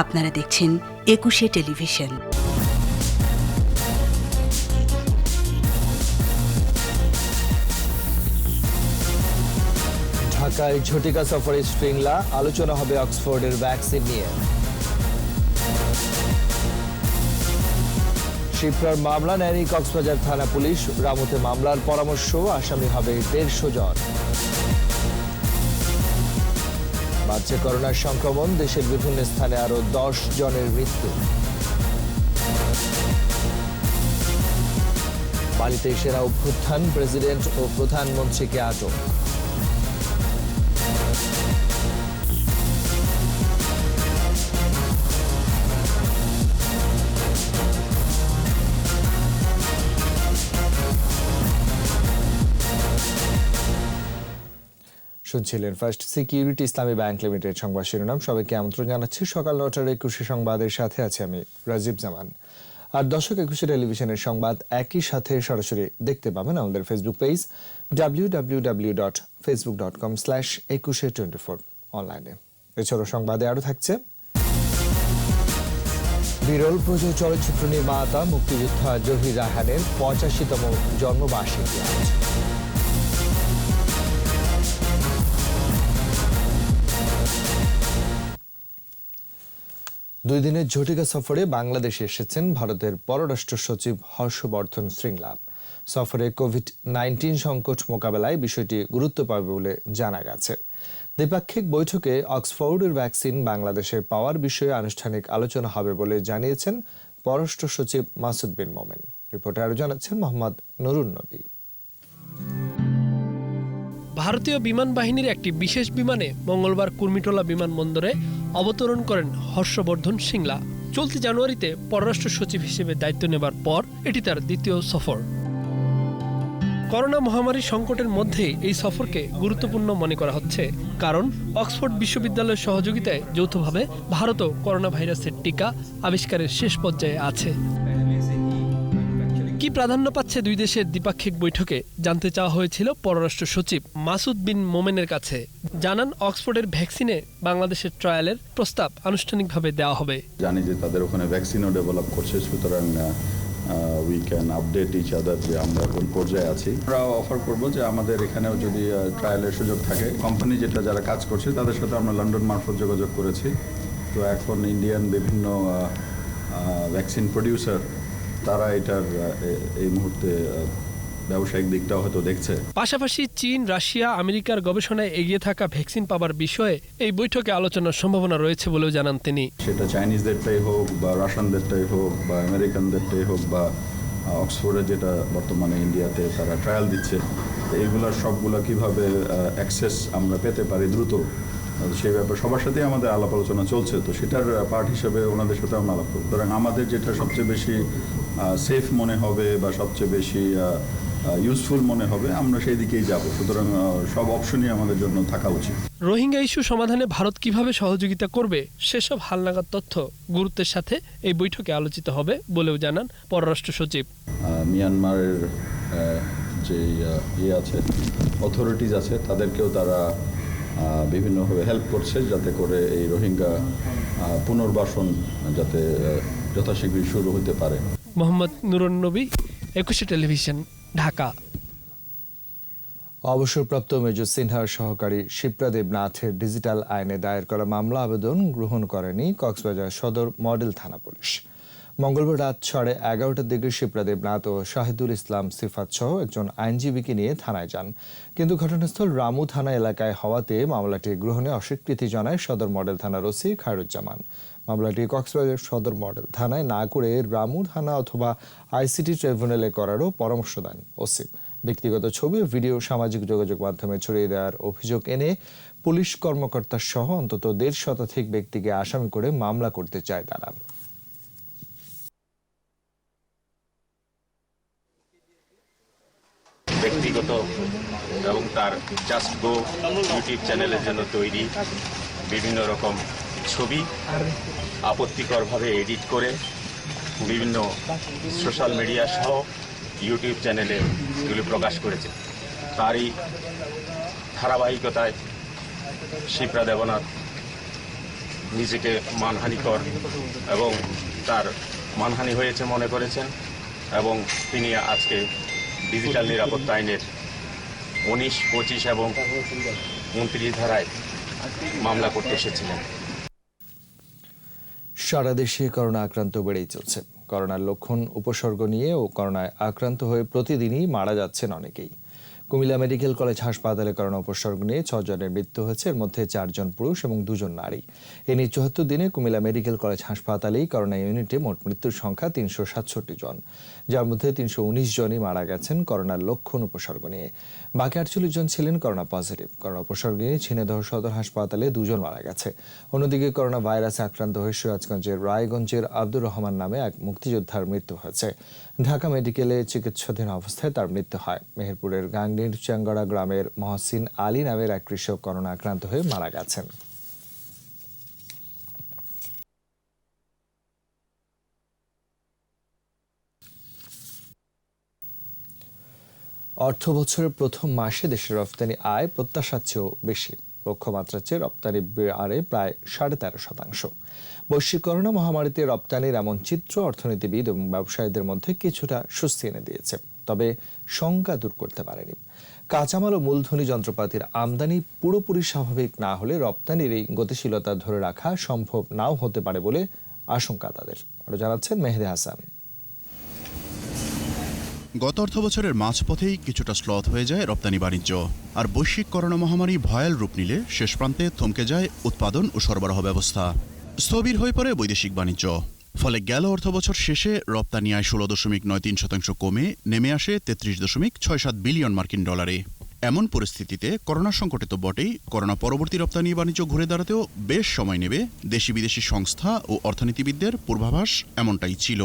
আপনারা দেখছেন একুশে টেলিভিশন। ঢাকায় ঝটিকা সফরে শৃঙ্খলা, আলোচনা হবে অক্সফোর্ডের ভ্যাকসিন নিয়ে। শিপ্রার মামলা নেয়নি কক্সবাজার থানা পুলিশ, রামুতে মামলার পরামর্শ, আসামি হবে 150 জন। বাড়ছে করোনার সংক্রমণ, দেশের বিভিন্ন স্থানে আরো 10 জনের মৃত্যু। বালিতে সেনা অভ্যুত্থান, প্রেসিডেন্ট ও প্রধানমন্ত্রীকে আটক। শুনছিলেন ফার্স্ট সিকিউরিটি ইসলামী ব্যাংক লিমিটেড সংবাদ শিরোনাম। সবাইকে আমন্ত্রণ জানাচ্ছি সকাল 9টার 21 সংবাদের সাথে আছে আমি রাজীব জামান। আর দর্শক, 21 টেলিভিশনের সংবাদ একই সাথে সরাসরি দেখতে পাবেন আমাদের ফেসবুক পেজ www.facebook.com/2124 অনলাইনে। এছাড়াও সংবাদে আরো থাকছে বিরল প্রযোজক চলচ্চিত্র নির্মাতা মুক্তিযোদ্ধা জহির রায়হানের 85তম জন্মবার্ষিকী আজ। দুই দিনের ঝটিকা সফরে বাংলাদেশে এসেছেন ভারতের পররাষ্ট্র সচিব হর্ষবর্ধন শ্রীংলা। সফরে কোভিড-19 সংকট মোকাবেলায় বিষয়টি গুরুত্ব পাবে বলে জানা গেছে। দ্বিপাক্ষিক বৈঠকে অক্সফোর্ডের ভ্যাকসিন বাংলাদেশে পাওয়ার বিষয়ে আনুষ্ঠানিক আলোচনা হবে বলে জানিয়েছেন পররাষ্ট্র সচিব মাসুদ বিন মোমেন। রিপোর্টে আরো জানাচ্ছেন মোহাম্মদ নুরুন নবী। ভারতীয় বিমান বাহিনীর একটি বিশেষ বিমানে মঙ্গলবার কুর্মিটোলা বিমানবন্দরে অবতরণ করেন হর্ষবর্ধন শ্রীংলা। চলতি জানুয়ারিতে পররাষ্ট্র সচিব হিসেবে দায়িত্ব নেবার পর এটি তার দ্বিতীয় সফর। করোনা মহামারী সংকটের মধ্যেই এই সফরকে গুরুত্বপূর্ণ মনে করা হচ্ছে, কারণ অক্সফোর্ড বিশ্ববিদ্যালয়ের সহযোগিতায় যৌথভাবে ভারতও করোনা ভাইরাসের টিকা আবিষ্কারের শেষ পর্যায়ে আছে। কি প্রাধান্য পাচ্ছে দুই দেশের দ্বিপাক্ষিক বৈঠকে জানতে চাওয়া হয়েছিল পররাষ্ট্র সচিব মাসুদ বিন মোমেনের কাছে। জানান, অক্সফোর্ডের ভ্যাকসিনে বাংলাদেশের ট্রায়ালের প্রস্তাব আনুষ্ঠানিকভাবে দেওয়া হবে। জানি যে তাদের ওখানে ভ্যাকসিনও ডেভেলপ করছে, সুতরাং we can update each other যে আমরা কোন পর্যায়ে আছি। আমরা অফার করব যে আমাদের এখানেও যদি ট্রায়ালের সুযোগ থাকে, কোম্পানি যারা কাজ করছে তাদের সাথে আমরা লন্ডন মারফত যোগাযোগ করেছি। তো এখন ইন্ডিয়ান বিভিন্ন ভ্যাকসিন প্রডিউসার তারা এটার এই মুহূর্তে ব্যবসায়িক দিকটাও হয়তো দেখছে। পাশাপাশি চীন, রাশিয়া, আমেরিকার গবেষণায় এগিয়ে থাকা ভ্যাকসিন পাবার বিষয়ে এই বৈঠকে আলোচনার সম্ভাবনা রয়েছে বলেও জানান তিনি। সেটা চাইনিজদেরটাই হোক বা রাশিয়ানদেরটাই হোক বা আমেরিকানদেরটাই হোক বা অক্সফোর্ডে যেটা বর্তমানে ইন্ডিয়াতে তারা ট্রায়াল দিচ্ছে, এইগুলোর সবগুলো কিভাবে অ্যাক্সেস আমরা পেতে পারি দ্রুত, সেই ব্যাপারে সবার সাথেই আমাদের আলাপ আলোচনা চলছে। তো সেটার পার্ট হিসেবে ওনাদের সাথে আমরা আলাপ করব। সুতরাং আমাদের যেটা সবচেয়ে বেশি সেফ মনে হবে বা সবচেয়ে বেশি ইউজফুল মনে হবে, আমরা সেই দিকেই যাব। সুতরাং সব অপশনই আমাদের জন্য থাকা উচিত। রোহিঙ্গা ইস্যু সমাধানে ভারত কিভাবে সহযোগিতা করবে সেসব হালনাগাদ তথ্য গুরুত্বের সাথে এই বৈঠকে আলোচিত হবে বলেও জানান পররাষ্ট্র সচিব। মিয়ানমারের যে আছে অথরিটিজ আছে, তাদেরকেও তারা বিভিন্নভাবে হেল্প করছে যাতে করে এই রোহিঙ্গা পুনর্বাসন যাতে যথাশীঘ্রই শুরু হতে পারে। মোহাম্মদ নুরুন নবী, 21 টেলিভিশন, ঢাকা। অবসরপ্রাপ্ত মেজর সিনহার সহকারী শিপ্রা দেবনাথের ডিজিটাল আইনে দায়ের করা মামলা আবেদন গ্রহণ করেনি কক্সবাজার সদর মডেল থানা পুলিশ। মঙ্গলবার রাত 11:30টার দিকে শিপ্রা দেবনাথ ও শাহিদুল ইসলাম সিফাত সহ একজন আইনজীবীকে নিয়ে থানায় যান, কিন্তু ঘটনাস্থল রামু থানা এলাকায় হওয়াতে মামলাটি গ্রহণে অস্বীকৃতি জানায় সদর মডেল থানার ওসি খায়রুজ্জামান। মামলাটি কক্সবাজার সদর মডেল থানায় না করে রামু থানা অথবা আইসিটি ট্রাইব্যুনালে করারও পরামর্শ দেন ওসি। ব্যক্তিগত ছবি ও ভিডিও সামাজিক যোগাযোগ মাধ্যমে ছড়িয়ে দেওয়ার অভিযোগ এনে পুলিশ কর্মকর্তা সহ অন্তত 1.5 শতাধিক ব্যক্তিকে আসামি করে মামলা করতে চায় তারা। ব্যক্তিগত এবং তার জাস্ট গো ইউটিউব চ্যানেলের জন্য তৈরি বিভিন্ন রকম ছবি আপত্তিকরভাবে এডিট করে বিভিন্ন সোশ্যাল মিডিয়া সহ ইউটিউব চ্যানেলে এগুলি প্রকাশ করেছে। তারই ধারাবাহিকতায় শিপ্রা দেবনাথ নিজেকে মানহানিকর এবং তার মানহানি হয়েছে মনে করেছেন এবং তিনি আজকে ডিজিটাল নিরাপত্তা আইনের 19, 25 এবং 29 ধারায় মামলা করতে এসেছিলেন। সারা দেশে করোনা আক্রান্ত বেড়েই চলছে। করোনার লক্ষণ উপসর্গ নিয়ে ও করোনায় আক্রান্ত হয়ে প্রতিদিনই মারা যাচ্ছেন অনেকেই। কুমিল্লা মেডিকেল কলেজ হাসপাতালে করোনা উপসর্গ নিয়ে 6 জনের মৃত্যু হয়েছে, এর মধ্যে 4 জন পুরুষ এবং 2 জন নারী। এ নিয়ে 74 দিনে কুমিল্লা মেডিকেল কলেজ হাসপাতালেই করোনা ইউনিটে মোট মৃত্যুর সংখ্যা 367 জন, যার মধ্যে 319 জনই মারা গেছেন করোনার লক্ষণ উপসর্গ নিয়ে। বাকি 48 জন ছিলেন করোনা পজিটিভ। করোনা উপসর্গ নিয়ে ঝিনাইদহ সদর হাসপাতালে 2 জন মারা গেছে। অন্যদিকে করোনা ভাইরাসে আক্রান্ত হয়ে সিরাজগঞ্জের রায়গঞ্জের আব্দুর রহমান নামে এক মুক্তিযোদ্ধার মৃত্যু হয়েছে। ঢাকা মেডিকেলে চিকিৎসাধীন অবস্থায় তার মৃত্যু হয়। মেহেরপুরের গাংনীর চেঙ্গড়া গ্রামের মহসিন আলী নামের এক কৃষক করোনা আক্রান্ত হয়ে মারা গেছেন। অর্থ বছরের প্রথম মাসে দেশের রপ্তানি আয় প্রত্যাশার চেয়েও বেশি। লক্ষ্যমাত্রার চেয়ে রপ্তানি আরে প্রায় 13.5%। বৈশ্বিক করোনা মহামারীতে রপ্তানির এমন চিত্র অর্থনীতিবিদ এবং ব্যবসায়ীদের মধ্যে কিছুটা স্বস্তি এনে দিয়েছে, তবে শঙ্কা দূর করতে পারেনি। কাঁচামাল ও মূলধনী যন্ত্রপাতির আমদানি পুরোপুরি স্বাভাবিক না হলে রপ্তানির এই গতিশীলতা ধরে রাখা সম্ভব নাও হতে পারে বলে আশঙ্কা তাদের। আরো জানাচ্ছেন মেহেদি হাসান। গত অর্থবছরের মাঝপথেই কিছুটা স্লথ হয়ে যায় রপ্তানি বাণিজ্য। আর বৈশ্বিক করোনা মহামারী ভয়াল রূপ নিলে শেষ প্রান্তে থমকে যায় উৎপাদন ও সরবরাহ ব্যবস্থা। স্থবির হয়ে পড়ে বৈদেশিক বাণিজ্য। ফলে গেল অর্থবছর শেষে রপ্তানি আয় 16.93% কমে নেমে আসে 33.67 বিলিয়ন মার্কিন ডলারে। এমন পরিস্থিতিতে করোনা সংকটে তো বটেই, করোনা পরবর্তী রপ্তানি বাণিজ্য ঘুরে দাঁড়াতেও বেশ সময় নেবে। দেশি বিদেশি সংস্থা ও অর্থনীতিবিদদের পূর্বাভাস এমনটাই ছিল।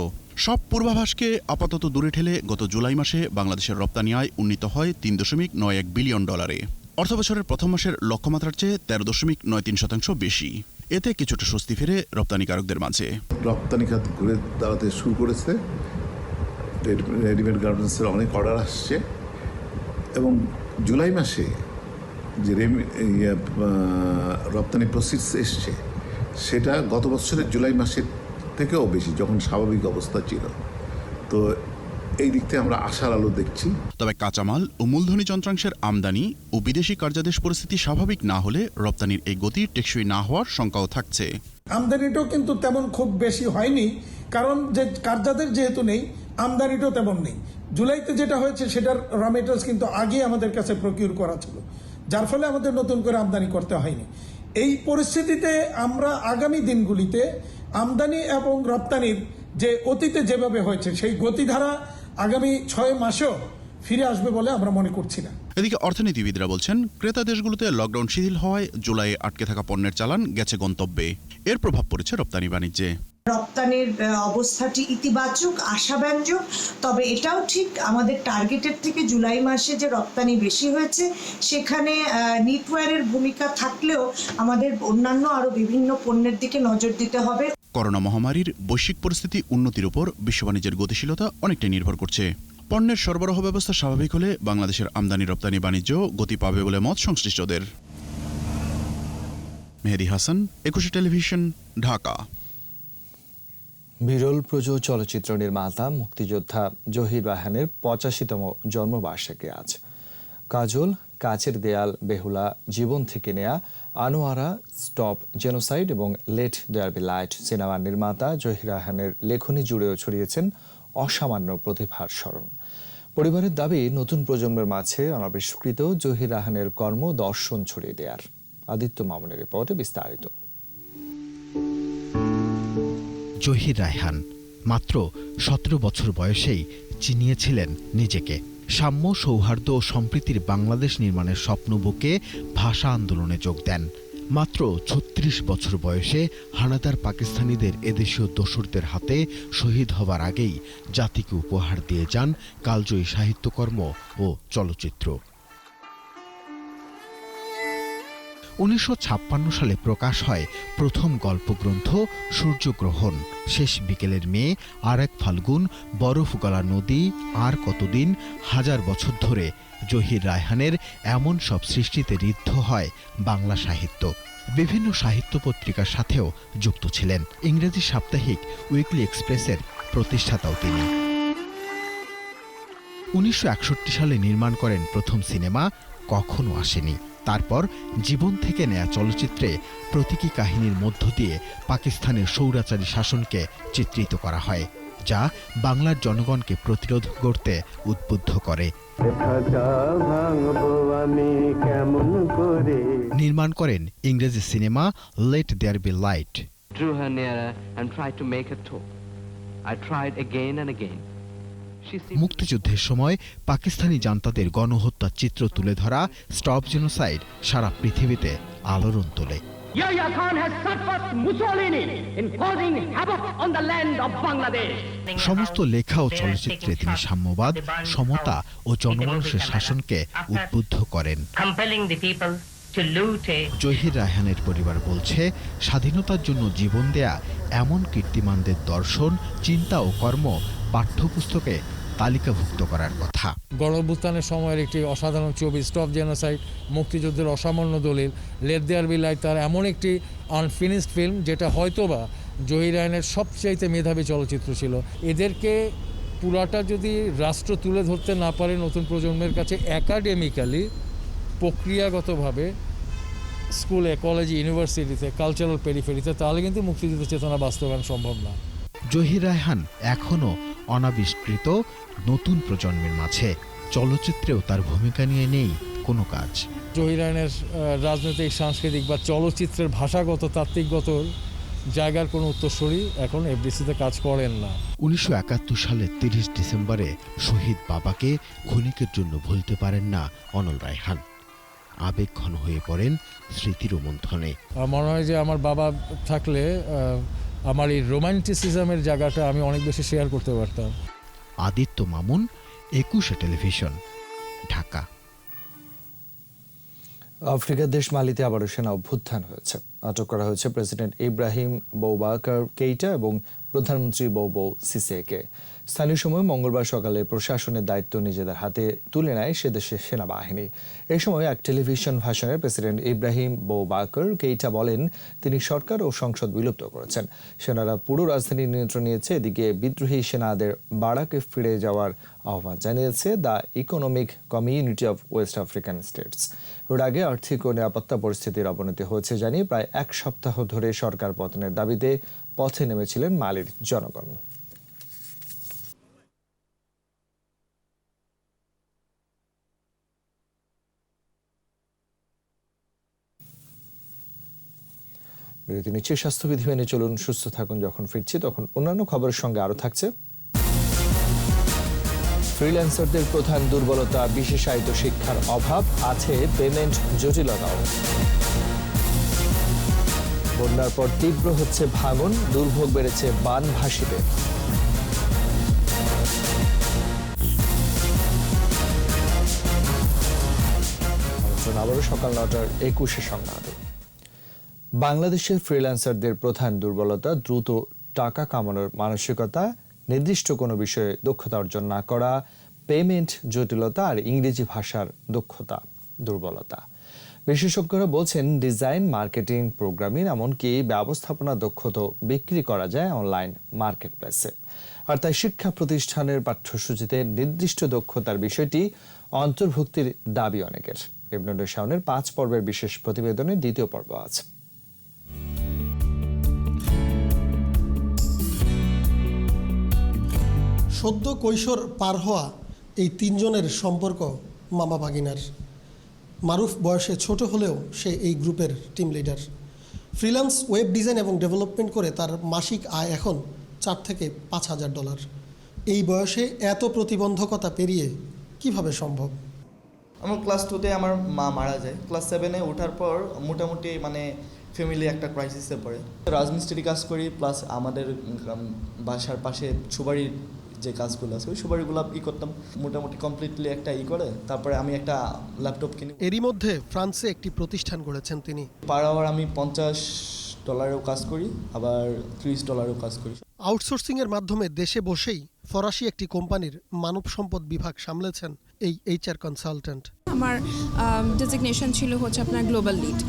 সব পূর্বাভাসকে আপাতত দূরে ঠেলে গত জুলাই মাসে বাংলাদেশের রপ্তানি আয় উন্নীত হয় 3.91 বিলিয়ন ডলারে। অর্থবছরের প্রথম মাসের লক্ষ্যমাত্রার চেয়ে 13.93% বেশি। এতে কিছুটা স্বস্তি ফেরে রপ্তানিকারকদের মাঝে। রপ্তানি খাত ঘুরে দাঁড়াতে শুরু করেছে। রেডিমেড গার্মেন্টসের অনেক অর্ডার আসছে এবং জুলাই মাসে যে রপ্তানি প্রসিডস এসছে সেটা গত বছরের জুলাই মাসের থেকেও বেশি, যখন স্বাভাবিক অবস্থা ছিল। তো এই দিক থেকে আমরা আশার আলো দেখছি। তবে কাঁচামাল ও মূলধনী যন্ত্রাংশের আমদানি ও বিদেশি কার্যাদেশ পরিস্থিতি স্বাভাবিক না হলে রপ্তানির এই গতি টেকসই না হওয়ার শঙ্কাও থাকছে। আমদানিটাও কিন্তু তেমন খুব বেশি হয়নি, কারণ যে কার্যাদেশ যেহেতু নেই, আমদানিটাও তেমন নেই। জুলাইতে যেটা হয়েছে সেটার র মেটেরিয়ালস কিন্তু আগে আমাদের কাছে প্রকিউর করা ছিল, যার ফলে আমাদের নতুন করে আমদানি করতে হয়নি। এই পরিস্থিতিতে আমরা আগামী দিনগুলিতে আমদানি এবং রপ্তানির যে অতীতে যেভাবে হয়েছে সেই গতিধারা আগামী 6 মাসেও ফিরে আসবে বলে আমরা মনে করছি না। এদিকে অর্থনীতিবিদরা বলছেন, ক্রেতা দেশগুলোতে লকডাউন শিথিল হওয়ায় জুলাইয়ে আটকে থাকা পণ্যের চালান গেছে গন্তব্যে। এর প্রভাব পড়েছে রপ্তানি বাণিজ্যে। রপ্তানির অবস্থাটি ইতিবাচক, আশাব্যঞ্জক। তবে এটাও ঠিক, আমাদের টার্গেটের থেকে জুলাই মাসে যে রপ্তানি বেশি হয়েছে সেখানে নিটওয়্যারের ভূমিকা থাকলেও আমাদের অন্যান্য আরো বিভিন্ন পণ্যের দিকে নজর দিতে হবে। করোনা মহামারীর বৈশ্বিক পরিস্থিতি উন্নতির উপর বিশ্ব বাণিজ্যের গতিশীলতা অনেকটাই নির্ভর করছে। পণ্যের সরবরাহ ব্যবস্থা স্বাভাবিক হলে বাংলাদেশের আমদানি রপ্তানি বাণিজ্য গতি পাবে বলে মত সংশ্লিষ্টদের। মেহেদি হাসান, 21 টেলিভিশন, ঢাকা। বিরল প্রযোজ চলচ্চিত্র নির্মাতা মুক্তিযোদ্ধা জহির রায়হানের 85তম জন্মবার্ষিকী আজ। কাজল, কাচের দেয়াল, বেহুলা, জীবন থেকে নেয়া, আনোয়ারা, স্টপ জেনোসাইড এবং লেট দেয়ার বি লাইট সিনেমার নির্মাতা জহির রায়হানের লেখনী জুড়েও ছড়িয়েছেন অসামান্য প্রতিভার স্মরণ। পরিবারের দাবি, নতুন প্রজন্মের মাঝে অনাবিষ্কৃত জহির রায়হানের কর্ম দর্শন ছড়িয়ে দেয়ার। আদিত্য মামুনের রিপোর্টে বিস্তারিত। জহির রায়হান মাত্র 17 বছর বয়সেই চিনিয়েছিলেন নিজেকে। সাম্য, সৌহার্দ্য ও সম্প্রীতির বাংলাদেশ নির্মাণের স্বপ্ন বুকে ভাষা আন্দোলনে যোগ দেন। মাত্র 36 বছর বয়সে হানাদার পাকিস্তানিদের এদেশীয় দোসরদের হাতে শহীদ হবার আগেই জাতিকে উপহার দিয়ে যান কালজয়ী সাহিত্যকর্ম ও চলচ্চিত্র। 1956 সালে প্রকাশ হয় প্রথম গল্পগ্রন্থ সূর্যগ্রহণ, শেষ বিকেলের মেয়ে, আর এক ফাল্গুন, বরফ গলা নদী, আর কতদিন, হাজার বছর ধরে জহির রায়হানের এমন সব সৃষ্টিতে ঋদ্ধ হয় বাংলা সাহিত্য। বিভিন্ন সাহিত্য পত্রিকার সাথেও যুক্ত ছিলেন। ইংরেজি সাপ্তাহিক উইকলি এক্সপ্রেসের প্রতিষ্ঠাতাও তিনি। 1961 সালে নির্মাণ করেন প্রথম সিনেমা কখনো আসেনি। তারপর জীবন থেকে নেয়া চলচ্চিত্রে প্রতীকী কাহিনীর মধ্য দিয়ে পাকিস্তানের স্বৈরাচারী শাসনকে চিত্রিত করা হয়, যা বাংলার জনগণকে প্রতিরোধ করতে উদ্বুদ্ধ করে। নির্মাণ করেন ইংরেজি cinema let there be light. মুক্তিযুদ্ধের সময় পাকিস্তানি জান্তাদের গণহত্যার চিত্র তুলে ধরা স্টপ জেনোসাইড সারা পৃথিবীতে আলোড়ন তোলে। সমস্ত লেখা ও চলচ্চিত্রে তিনি সাম্যবাদ, সমতা ও জনমানুষের শাসনকে উদ্বুদ্ধ করেন। জহির রায়হানের পরিবার বলছে, স্বাধীনতার জন্য জীবন দেয়া এমন কীর্তিমানদের দর্শন, চিন্তা ও কর্ম পাঠ্যপুস্তকে তালিকাভুক্ত করার কথা। গণঅভ্যুত্থানের সময়ের একটি অসাধারণ ছবি স্টপ জেনোসাইড, মুক্তিযুদ্ধের অসামান্য দলিল, লেট দেয়ার বি লাইট তার এমন একটি আনফিনিশড ফিল্ম যেটা হয়তোবা জহির রায়হানের সবচাইতে মেধাবী চলচ্চিত্র ছিল। এদেরকে পুরাটা যদি রাষ্ট্র তুলে ধরতে না পারে নতুন প্রজন্মের কাছে একাডেমিক্যালি, প্রক্রিয়াগতভাবে, স্কুলে, কলেজে, ইউনিভার্সিটিতে, কালচারাল পেরিফেরিতে, তাহলে কিন্তু মুক্তিযুদ্ধ চেতনা বাস্তবায়ন সম্ভব না। জহির রায়হান এখনও অনাবিষ্কৃত নতুন প্রজন্মের মাঝে। চলচ্চিত্রেও তার ভূমিকা নিয়ে নেই কোনো কাজ। জহির রায়হানের রাজনৈতিক, সাংস্কৃতিক বা চলচ্চিত্রের ভাষাগত, তাত্ত্বিকগত জায়গার কোনো উত্তরসূরি এখন এফডিসিতে কাজ করেন না। 1971 সালের 30 ডিসেম্বরে শহীদ বাবাকে ক্ষণিকের জন্য ভুলতে পারেন না অনল রায়হান। আবেগঘন হয়ে পড়েন স্মৃতির মন্থনে। মনে হয় যে আমার বাবা থাকলে আমার এই রোমান্টিসিজমের জায়গাটা আমি অনেক বেশি শেয়ার করতে পারতাম। আদিত্য মামুন, 21 টেলিভিশন, ঢাকা। আফ্রিকার দেশ মালিতে আবারও সেনা অভ্যুত্থান হয়েছে। আটক করা হয়েছে প্রেসিডেন্ট ইব্রাহিম বৌবাকার কেইটা এবং প্রধানমন্ত্রী বৌবৌ সিসেকে। স্থানীয় সময় মঙ্গলবার সকালে প্রশাসনের দায়িত্ব নিজেদের হাতে তুলে নেয় সে দেশের সেনাবাহিনী। এই সময় এক টেলিভিশন ভাষণে প্রেসিডেন্ট ইব্রাহিম বৌবাকার কেইটা বলেন, তিনি সরকার ও সংসদ বিলুপ্ত করেছেন। সেনারা পুরো রাজধানী নিয়ন্ত্রণ নিয়েছে। এদিকে বিদ্রোহী সেনাদের বারাকে ফিরে যাওয়ার আহ্বান জানিয়েছে the economic community of West African states. এর আগে আর্থিক ও নিরাপত্তা পরিস্থিতির অবনতি হয়েছে জানিয়ে প্রায় এক সপ্তাহ ধরে সরকার পতনের দাবিতে পথে নেমেছিলেন মালির জনগণ। বিরতি নিচ্ছে। স্বাস্থ্যবিধি মেনে চলুন, সুস্থ থাকুন। যখন ফিরছি তখন অন্যান্য খবরের সঙ্গে আরো থাকছে। ফ্রিল্যান্সারদের প্রধান দুর্বলতা বিশেষায়িত শিক্ষার অভাব, আছে পেমেন্ট জটিলতাও। বন্যার পর তীব্র হচ্ছে ভাঙন, দুর্ভোগ বেড়েছে বানভাসীদের। আবারও সকাল 9টার 21 সংবাদ। বাংলাদেশের ফ্রিল্যান্সারদের প্রধান দুর্বলতা দ্রুত টাকা কামানোর মানসিকতা, নির্দিষ্ট কোনো বিষয়ে দক্ষতা অর্জন না করা, পেমেন্ট জটিলতা আর ইংরেজি ভাষার দুর্বলতা। বিশেষজ্ঞরা বলছেন, ডিজাইন, মার্কেটিং, প্রোগ্রামিং, এমনকি ব্যবস্থাপনা দক্ষতা বিক্রি করা যায় অনলাইন মার্কেটপ্লেসে। আর তাই শিক্ষা প্রতিষ্ঠানের পাঠ্যসূচিতে নির্দিষ্ট দক্ষতার বিষয়টি অন্তর্ভুক্তির দাবি অনেকের। ইবনুল শাওনের 5 পর্বের বিশেষ প্রতিবেদনের দ্বিতীয় পর্ব আছে। সদ্য কৈশোর পার হওয়া এই 3 জনের সম্পর্ক মামা ভাগিনার। মারুফ বয়সে ছোট হলেও সে এই গ্রুপের team leader. Freelance web design এবং ডেভেলপমেন্ট করে তার মাসিক আয় এখন $4,000 থেকে $5,000। এই বয়সে এত প্রতিবন্ধকতা পেরিয়ে কিভাবে সম্ভব? আমার ক্লাস 2তে আমার মা মারা যায়। ক্লাস 7-এ ওঠার পর মোটামুটি ফ্যামিলি একটা ক্রাইসিসে পড়ে। রাজমিস্ত্রি কাজ করি, প্লাস আমাদের বাসার পাশে সুবাড়ির যে কাজগুলো আছে ওই সুবাড়িগুলো করতাম। মোটামুটি কমপ্লিটলি একটা করে তারপরে আমি একটা ল্যাপটপ কিনি। এরই মধ্যে ফ্রান্সে একটি প্রতিষ্ঠান গড়েছেন তিনি। পার আওয়ার আমি $50 কাজ করি, আবার $30 কাজ করি। আউটসোর্সিংয়ের মাধ্যমে দেশে বসেই ফরাসি একটি কোম্পানির মানব সম্পদ বিভাগ সামলেছেন এই HR কনসালট্যান্ট। আমার ডেজিগনেশন ছিল আপনার global lead.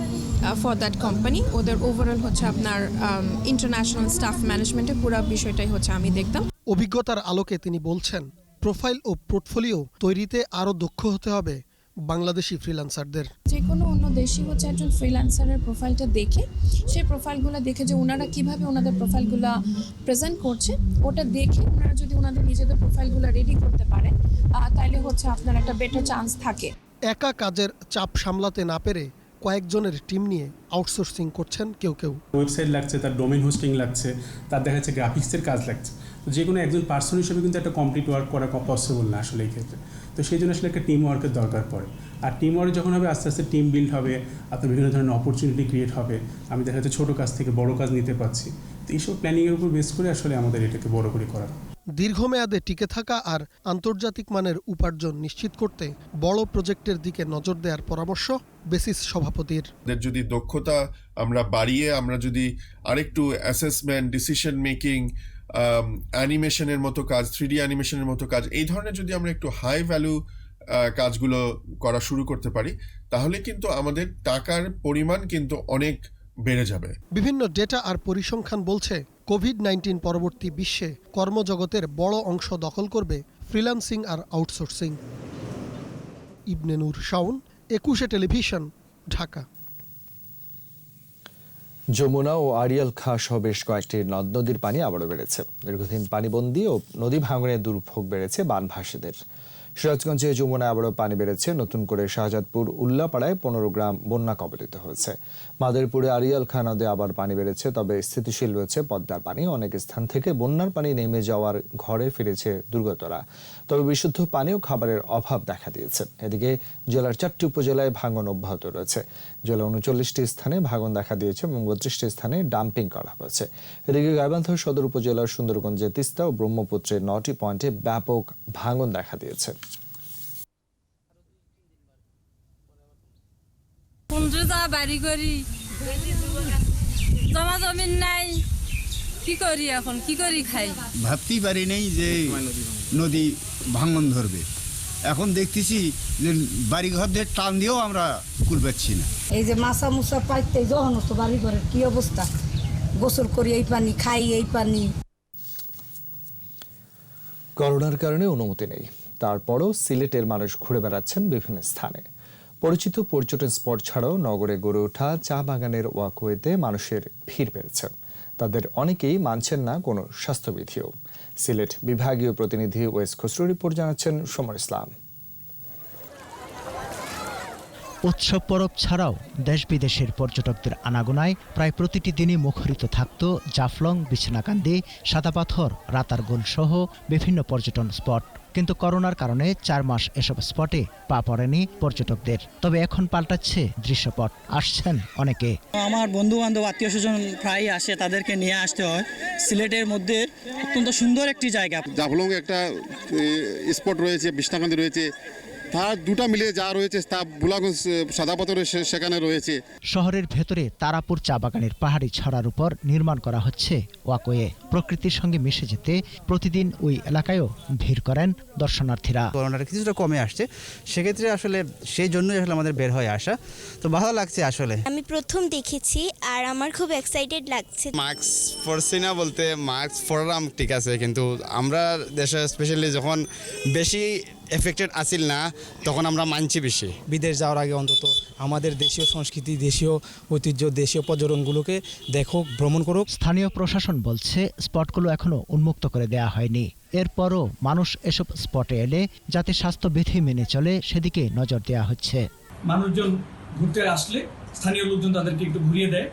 For that company. ওদের ওভারঅল হচ্ছে আপনার ইন্টারন্যাশনাল স্টাফ ম্যানেজমেন্টের পুরো বিষয়টাই হচ্ছে আমি দেখতাম। অভিজ্ঞতার আলোকে তিনি বলছেন, প্রোফাইল ও পোর্টফোলিও তৈরিতে আরও দক্ষ হতে হবে বাংলাদেশি ফ্রিল্যান্সারদের। যে কোনো অন্য দেশই হচ্ছে একজন ফ্রিল্যান্সারের প্রোফাইলটা দেখে, সেই প্রোফাইলগুলো দেখে যে ওনারা কীভাবে ওনাদের প্রোফাইলগুলো প্রেজেন্ট করছে, ওটা দেখে ওনারা যদি ওনাদের নিজেদের প্রোফাইলগুলো রেডি করতে পারে, তাহলে হচ্ছে আপনার একটা বেটার চান্স থাকে। একা কাজের চাপ সামলাতে না পেরে কয়েকজনের টিম নিয়ে আউটসোর্সিং করছেন কেউ কেউ। ওয়েবসাইট লাগছে, তার ডোমেন হোস্টিং লাগছে, তার দেখা যাচ্ছে গ্রাফিক্সের কাজ লাগছে। তো যে কোনো একজন পার্সন হিসেবে কিন্তু একটা কমপ্লিট ওয়ার্ক করা পসিবল না আসলে এই ক্ষেত্রে। তো সেই জন্য আসলে একটা টিম ওয়ার্কের দরকার পড়ে। আর টিম ওয়ার্ক যখন হবে, আস্তে আস্তে টিম বিল্ড হবে, আপনার বিভিন্ন ধরনের অপরচুনিটি ক্রিয়েট হবে। আমি দেখা যাচ্ছে ছোটো কাজ থেকে বড় কাজ নিতে পারছি। তো এইসব প্ল্যানিংয়ের উপর বেস করে আসলে আমাদের এটাকে বড় করে করা। দীর্ঘমেয়াদে টিকে থাকা আর আন্তর্জাতিক মানের উপার্জন নিশ্চিত করতে বড় প্রজেক্টের দিকে নজর দেওয়ার পরামর্শ বেসিস সভাপতির। যদি দক্ষতা আমরা বাড়িয়ে, আমরা যদি আরেকটু অ্যাসেসমেন্ট, ডিসিশন মেকিং, অ্যানিমেশনের মতো কাজ, 3D অ্যানিমেশনের মতো কাজ, এই ধরনের যদি আমরা একটু হাই ভ্যালু কাজগুলো করা শুরু করতে পারি, তাহলে কিন্তু আমাদের টাকার পরিমাণ কিন্তু অনেক বেড়ে যাবে। বিভিন্ন ডেটা আর পরিসংখ্যান বলছে, কোভিড-19 পরবর্তী বিশ্বে কর্মজগতের বড় অংশ দখল করবে ফ্রিল্যান্সিং আর আউটসোর্সিং। ইবনে নূর শাওন, 21 টেলিভিশন, ঢাকা। যমুনা ও আড়িয়াল খাঁ সহ বেশ কয়েকটি নদ নদীর পানি আবারও বেড়েছে। দীর্ঘদিন পানিবন্দী ও নদী ভাঙনের দুর্ভোগ বেড়েছে বানভাসীদের। সিরাজগঞ্জে যমুনায় আবারও পানি বেড়েছে। নতুন করে শাহজাদপুর উল্লাপাড়ায় 15 গ্রাম বন্যা কবলিত হয়েছে। মাদারীপুরে আড়িয়াল খাঁ নদে আবার পানি বেড়েছে, তবে স্থিতিশীল রয়েছে পদ্মার পানি। অনেক স্থান থেকে বন্যার পানি নেমে যাওয়ার ঘরে ফিরেছে দুর্গতরা, তবে বিশুদ্ধ পানি ও খাবারের অভাব দেখা দিয়েছে। এদিকে জেলার 4টি উপজেলায় ভাঙন অব্যাহত রয়েছে। জেলা 39টি স্থানে ভাঙন দেখা দিয়েছে এবং 32টি স্থানে ডাম্পিং করা হয়েছে। এদিকে গাইবান্ধা সদর উপজেলার সুন্দরগঞ্জে তিস্তা ও ব্রহ্মপুত্রের 9টি পয়েন্টে ব্যাপক ভাঙন দেখা দিয়েছে। বাড়ি করি, জমা জমিন নাই, কি করি এখন, কি করি খাই? ভাবতেই পারি নেই যে নদী ভাঙন ধরবে। এখন দেখতেছি যে বাড়িঘরদের টান দিয়েও আমরা কুল পাচ্ছি না। এই যে মাছা মুছা পাইতে যখন তো বাড়ি ঘরের কি অবস্থা, গোসল করি এই পানি, খাই এই পানি। করোনার কারণে অনুমতি নেই, তারপরও সিলেটের মানুষ ঘুরে বেড়াচ্ছেন বিভিন্ন স্থানে। পরিচিত পর্যটন স্পট ছাড়াও নগরে গড়ে ওঠা চা বাগানের ওয়াকওয়েতে মানুষের ভিড় বেড়েছে। তাদের অনেকেই মানছেন না কোনো স্বাস্থ্যবিধিও। সিলেট বিভাগীয় প্রতিনিধি ওয়েস খসরু রিপোর্ট জানাচ্ছেন সমর ইসলাম। উৎসব পরব ছাড়াও দেশ বিদেশের পর্যটকদের আনাগোনায় প্রায় প্রতিটি দিনই মুখরিত থাকত জাফলং, বিছনাকান্দি, সাদাপাথর, রাতারগুল সহ বিভিন্ন পর্যটন স্পট। কিন্তু করোনার কারণে 4 মাস এসব স্পটে পা পড়েনি পর্যটকদের। তবে এখন পাল্টাচ্ছে দৃশ্যপট, আসছেন অনেকে। আমার বন্ধু বান্ধব, আত্মীয় স্বজন প্রায় আসে, তাদেরকে নিয়ে আসতে হয়। সিলেটের মধ্যে অত্যন্ত সুন্দর একটি জায়গা। জাফলং একটা স্পট রয়েছে, বিছনাকান্দি রয়েছে, তার দুটা মিলে যা রয়েছে তা বুলাগঞ্জ সাদাপাথরে সেখানে রয়েছে। শহরের ভেতরে তারাপুর চা বাগানের পাহাড়ি ছড়ার উপর নির্মাণ করা হচ্ছে ওয়াকওয়ে। প্রকৃতির সঙ্গে মিশে যেতে প্রতিদিন ওই এলাকায়ও ভিড় করেন দর্শনার্থীরা। করোনাটা কিছুটা কমে আসছে, সেক্ষেত্রে আসলে সেই জন্যই আসলে আমাদের বের হয়ে আসা। তো ভালো লাগছে আসলে। আমি প্রথম দেখেছি আর আমার খুব এক্সাইটেড লাগছে। মাস্ক পরছি না বলতে, মাস্ক পরলাম ঠিক আছে, কিন্তু আমরা দেশে স্পেশালি যখন বেশি এফেক্টেড আসিল না, তখন আমরা মানছি বেশি। বিদেশ যাওয়ার আগে অন্তত আমাদের দেশীয় সংস্কৃতি, দেশীয় ঐতিহ্য, দেশীয় পর্যটনগুলোকে দেখুক, ভ্রমণ করুক। স্থানীয় প্রশাসন বলছে স্পটগুলো এখনো উন্মুক্ত করে দেয়া হয়নি। এরপরও মানুষ এসব স্পটে এলে যাতে স্বাস্থ্যবিধি মেনে চলে সেদিকে নজর দেওয়া হচ্ছে। মানুষজন ঘুরতে আসলে স্থানীয় লোকজন তাদেরকে একটু ঘুরিয়ে দেয়,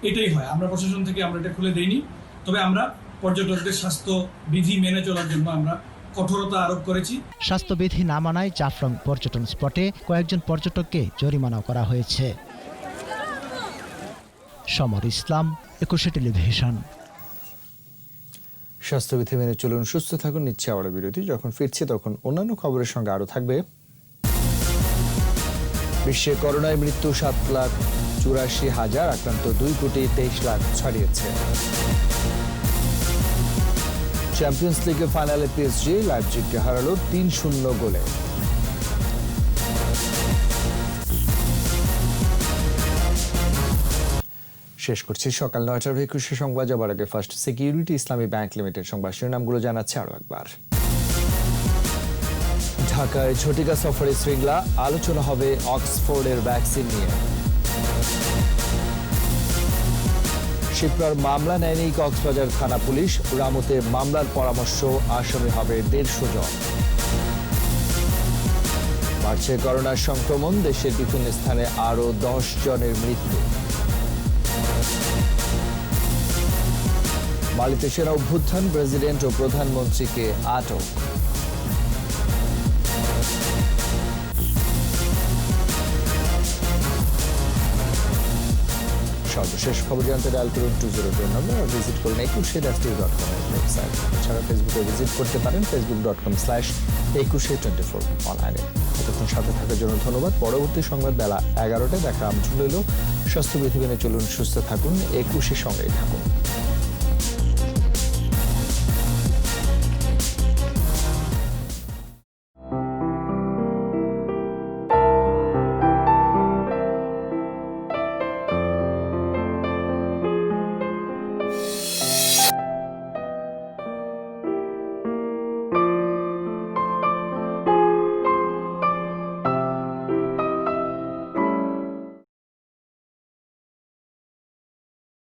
এটাই হয়। আমরা প্রশাসন থেকে আমরা এটা খুলে দেইনি, তবে আমরা পর্যটকদের স্বাস্থ্যবিধি মেনে চলার জন্য আমরা কঠোরতা আরোপ করেছি। স্বাস্থ্যবিধি না মানায় জাফলং পর্যটন স্পটে কয়েকজন পর্যটককে জরিমানাও করা হয়েছে। সমর ইসলাম, 21 টেলিভিশন। স্বাস্থ্যবিধি মেনে চলুন, সুস্থ থাকুন। নিচ্ছে আবার বিরতি। যখন ফিরছি তখন অন্যান্য খবরের সঙ্গে আরও থাকবে। বিশ্বে করোনায় মৃত্যু 7,84,000, আক্রান্ত 2,23,00,000 ছাড়িয়েছে। চ্যাম্পিয়ন্স লিগের ফাইনালে পিএসজি লাইপজিগকে হারালো 3-0 গোলে। শেষ করছি সকাল 9টার 21 সংবাদ। যাবার আগে ফার্স্ট সিকিউরিটি ইসলামী ব্যাংক লিমিটেড সংবাদ শিরোনামগুলো জানাচ্ছে আরো একবার। ঢাকায় ঝটিকা সফরে শৃঙ্খলা, আলোচনা হবে অক্সফোর্ডের ভ্যাকসিন নিয়ে। শিপ্রার মামলা নেয়নি কক্সবাজার থানা পুলিশ, রামুতে মামলার পরামর্শ, আসামি হবে 150 জন। বাড়ছে করোনার সংক্রমণ, দেশের বিভিন্ন স্থানে আরো 10 জনের মৃত্যু। মালিতে সেনা অভ্যুত্থান, প্রেসিডেন্ট ও প্রধানমন্ত্রীকে আটক। সর্বশেষ খবর জানতে ডায়াল করুন 202 নম্বর আর ভিজিট করুন ekushe-tv.com এর ওয়েবসাইট। এছাড়া ফেসবুকে ভিজিট করতে পারেন facebook.com/ekushe24 অনলাইনে। এতক্ষণ সাথে থাকার জন্য ধন্যবাদ। পরবর্তী সংবাদ বেলা 11টায় দেখা আমন্ত্রণ রইল। স্বাস্থ্যবিধি মেনে চলুন, সুস্থ থাকুন, একুশে সঙ্গেই থাকুন।